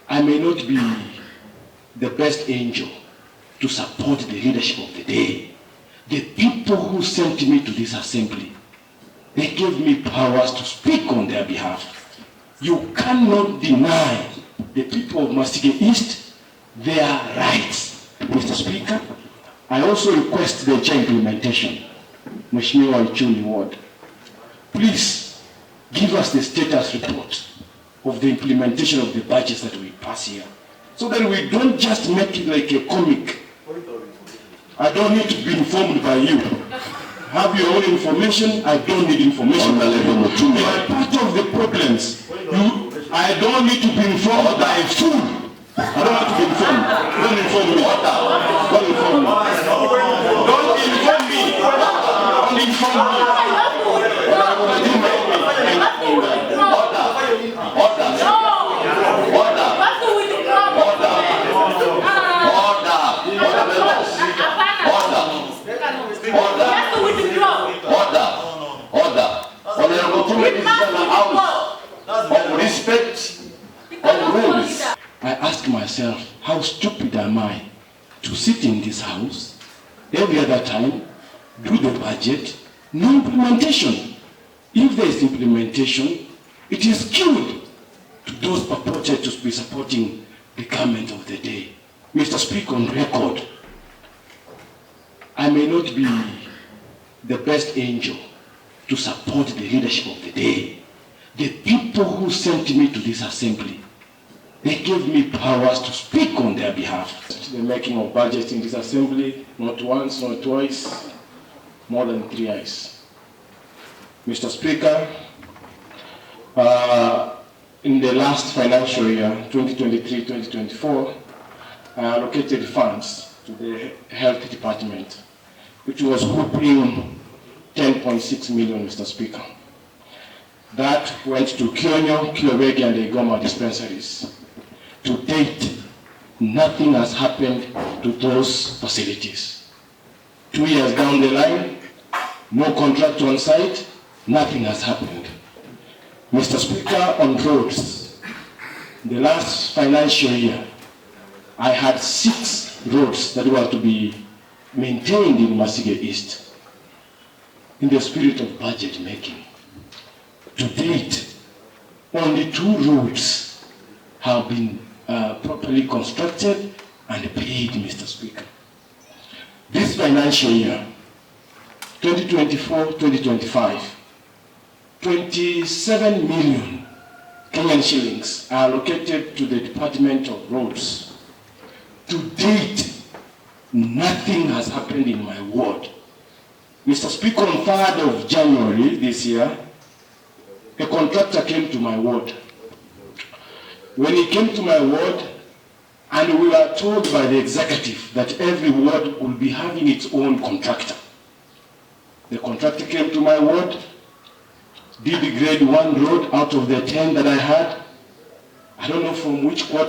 I may not be the best angel to support the leadership of the day. The people who sent me to this assembly, they gave me powers to speak on their behalf. You cannot deny the people of Kisii East their rights. Mr. Speaker, I also request the chair implementation, Mheshimiwa Ichuni Ward, please give us the status report of the implementation of the budgets that we pass here, so that we don't just make it like a comic. I don't need to be informed by you. Have your own information. I don't need information. They are part of the problems. I don't need to be informed by a fool. I don't want to be informed. Don't inform me. Don't inform me. Don't inform me. Don't inform me. Respect and rules. I ask myself, how stupid am I to sit in this house every other time, do the budget, no implementation. If there is implementation, it is skewed to those purported to be supporting the government of the day. Mr. Speaker, on record, I may not be the best angel to support the leadership of the day. The people who sent me to this assembly, they gave me powers to speak on their behalf. The making of budget in this assembly, not once, not twice, more than 3 times. Mr. Speaker, in the last financial year, 2023-2024, I allocated funds to the health department, which was whopping 10.6 million, Mr. Speaker. That went to Kionyo, Kiobegi, and the Igoma dispensaries. To date, nothing has happened to those facilities. 2 years down the line, no contract on site, nothing has happened. Mr. Speaker, on roads, the last financial year, I had 6 roads that were to be maintained in Kisii East in the spirit of budget making. To date, only 2 roads have been properly constructed and paid, Mr. Speaker. This financial year, 2024-2025, 27 million Kenyan shillings are allocated to the Department of Roads. To date, nothing has happened in my ward. Mr. Speaker, on 3rd of January this year, a contractor came to my ward. When he came to my ward, and we were told by the executive that every ward will be having its own contractor. The contractor came to my ward, did grade 1 road out of the 10 that I had. I don't know from which quarter